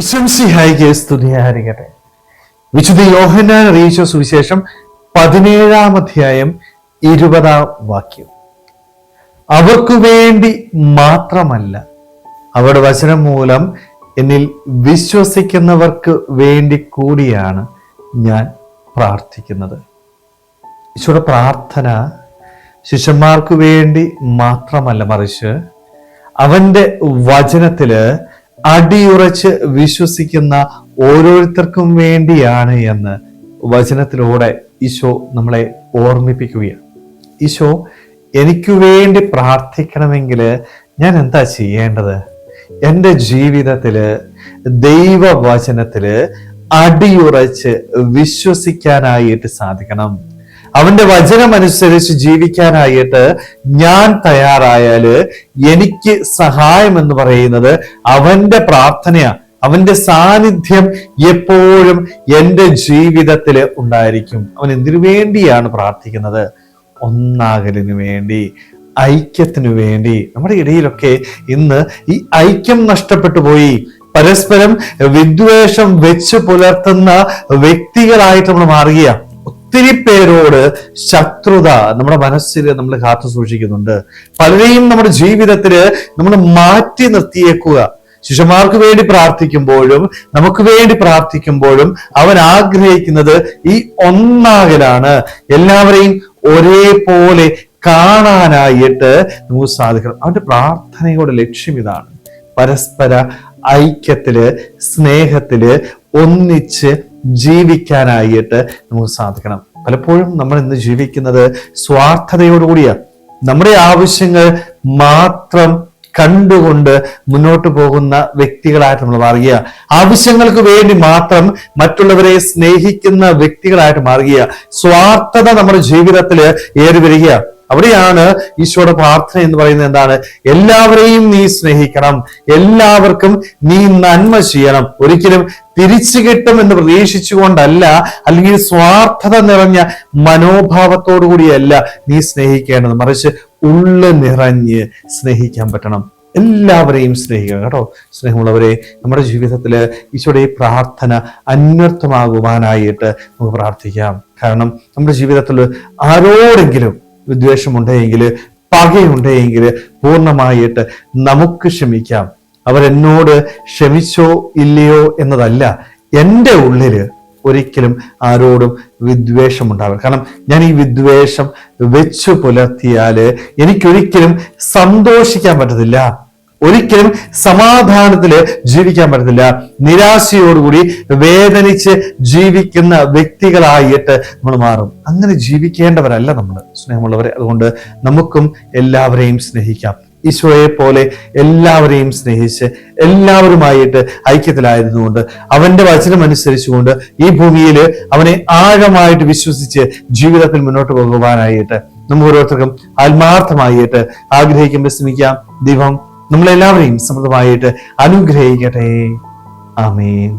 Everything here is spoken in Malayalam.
ഈശോമിശിഹായിക്ക് സ്തുതിയായിരിക്കട്ടെ. വിശുദ്ധ യോഹന്നാൻ അറിയിച്ച സുവിശേഷം 17-ാം അധ്യായം 20-ാം വാക്യം. അവർക്കു വേണ്ടി മാത്രമല്ല, അവരുടെ വചനം മൂലം എന്നിൽ വിശ്വസിക്കുന്നവർക്ക് വേണ്ടി കൂടിയാണ് ഞാൻ പ്രാർത്ഥിക്കുന്നത്. ഈശോയുടെ പ്രാർത്ഥന ശിഷ്യന്മാർക്ക് വേണ്ടി മാത്രമല്ല, മറിച്ച് അവന്റെ വചനത്തില് അടിയുറച്ച് വിശ്വസിക്കുന്ന ഓരോരുത്തർക്കും വേണ്ടിയാണ് എന്ന് വചനത്തിലൂടെ ഈശോ നമ്മളെ ഓർമ്മിപ്പിക്കുകയാണ്. ഈശോ എനിക്ക് വേണ്ടി പ്രാർത്ഥിക്കണമെങ്കിൽ ഞാൻ എന്താ ചെയ്യേണ്ടത്? എൻ്റെ ജീവിതത്തില് ദൈവവചനത്തില് അടിയുറച്ച് വിശ്വസിക്കാനായിട്ട് സാധിക്കണം. അവന്റെ വചനമനുസരിച്ച് ജീവിക്കാനായിട്ട് ഞാൻ തയ്യാറായാല് എനിക്ക് സഹായം എന്ന് പറയുന്നത് അവന്റെ പ്രാർത്ഥനയാ. അവന്റെ സാന്നിധ്യം എപ്പോഴും എൻ്റെ ജീവിതത്തിൽ ഉണ്ടായിരിക്കും. അവൻ എന്തിനു വേണ്ടിയാണ് പ്രാർത്ഥിക്കുന്നത്? ഒന്നാകലിനു വേണ്ടി, ഐക്യത്തിനു വേണ്ടി. നമ്മുടെ ഇടയിലൊക്കെ ഇന്ന് ഈ ഐക്യം നഷ്ടപ്പെട്ടു പോയി. പരസ്പരം വിദ്വേഷം വെച്ച് പുലർത്തുന്ന വ്യക്തികളായിട്ട് നമ്മൾ മാറുകയാണ്. ഒത്തിരി പേരോട് ശത്രുത നമ്മുടെ മനസ്സിൽ നമ്മൾ കാത്തു സൂക്ഷിക്കുന്നുണ്ട്. പലരെയും നമ്മുടെ ജീവിതത്തില് നമ്മൾ മാറ്റി നിർത്തിയേക്കുക. ശിഷ്യന്മാർക്ക് വേണ്ടി പ്രാർത്ഥിക്കുമ്പോഴും നമുക്ക് വേണ്ടി പ്രാർത്ഥിക്കുമ്പോഴും അവൻ ആഗ്രഹിക്കുന്നത് ഈ ഒന്നാകലാണ്. എല്ലാവരെയും ഒരേപോലെ കാണാനായിട്ട് നമുക്ക് സാധിക്കണം. അവന്റെ പ്രാർത്ഥനയുടെ ലക്ഷ്യം ഇതാണ്: പരസ്പര ഐക്യത്തില്, സ്നേഹത്തില് ഒന്നിച്ച് ജീവിക്കാനായിട്ട് നമുക്ക് സാധിക്കണം. പലപ്പോഴും നമ്മൾ ഇന്ന് ജീവിക്കുന്നത് സ്വാർത്ഥതയോടുകൂടിയാണ്. നമ്മുടെ ആവശ്യങ്ങൾ മാത്രം കണ്ടുകൊണ്ട് മുന്നോട്ട് പോകുന്ന വ്യക്തികളായിട്ട് നമ്മൾ മാറുക. ആവശ്യങ്ങൾക്ക് വേണ്ടി മാത്രം മറ്റുള്ളവരെ സ്നേഹിക്കുന്ന വ്യക്തികളായിട്ട് മാറുക. സ്വാർത്ഥത നമ്മുടെ ജീവിതത്തിൽ ഏറി വരിക. അവിടെയാണ് ഈശോയുടെ പ്രാർത്ഥന എന്ന് പറയുന്നത്. എന്താണ്? എല്ലാവരെയും നീ സ്നേഹിക്കണം, എല്ലാവർക്കും നീ നന്മ ചെയ്യണം. ഒരിക്കലും തിരിച്ചു കിട്ടും എന്ന് പ്രതീക്ഷിച്ചുകൊണ്ടല്ല, അല്ലെങ്കിൽ സ്വാർത്ഥത നിറഞ്ഞ മനോഭാവത്തോടു കൂടിയല്ല നീ സ്നേഹിക്കേണ്ടത്, മറിച്ച് ഉള്ളു നിറഞ്ഞ് സ്നേഹിക്കാൻ പറ്റണം. എല്ലാവരെയും സ്നേഹിക്കണം കേട്ടോ. സ്നേഹമുള്ളവരെ, നമ്മുടെ ജീവിതത്തില് ഈശോയുടെ ഈ പ്രാർത്ഥന അന്വർത്ഥമാകുവാനായിട്ട് നമുക്ക് പ്രാർത്ഥിക്കാം. കാരണം നമ്മുടെ ജീവിതത്തിൽ ആരോടെങ്കിലും വിദ്വേഷമുണ്ടെങ്കിൽ, പകയുണ്ടെങ്കിൽ പൂർണ്ണമായിട്ട് നമുക്ക് ക്ഷമിക്കാം. അവരെന്നോട് ക്ഷമിച്ചോ ഇല്ലയോ എന്നതല്ല, എൻ്റെ ഉള്ളില് ഒരിക്കലും ആരോടും വിദ്വേഷം ഉണ്ടാവില്ല. കാരണം ഞാൻ ഈ വിദ്വേഷം വെച്ചു പുലർത്തിയാല് എനിക്കൊരിക്കലും സന്തോഷിക്കാൻ പറ്റത്തില്ല, ഒരിക്കലും സമാധാനത്തില് ജീവിക്കാൻ പറ്റത്തില്ല. നിരാശയോടുകൂടി വേദനിച്ച് ജീവിക്കുന്ന വ്യക്തികളായിട്ട് നമ്മൾ മാറും. അങ്ങനെ ജീവിക്കേണ്ടവരല്ല നമ്മൾ, സ്നേഹമുള്ളവരെ. അതുകൊണ്ട് നമുക്കും എല്ലാവരെയും സ്നേഹിക്കാം. ഈശോയെ പോലെ എല്ലാവരെയും സ്നേഹിച്ച് എല്ലാവരുമായിട്ട് ഐക്യത്തിലായിരുന്നുകൊണ്ട് അവന്റെ വചനം അനുസരിച്ചുകൊണ്ട് ഈ ഭൂമിയിൽ അവനെ ആഴമായിട്ട് വിശ്വസിച്ച് ജീവിതത്തിൽ മുന്നോട്ട് പോകുവാനായിട്ട് നമുക്ക് ഓരോരുത്തർക്കും ആത്മാർത്ഥമായിട്ട് ആഗ്രഹിക്കുമ്പോൾ ശ്രമിക്കാം. ദൈവം നമ്മളെല്ലാവരെയും സമൃദ്ധമായിട്ട് അനുഗ്രഹിക്കട്ടെ. ആമേൻ.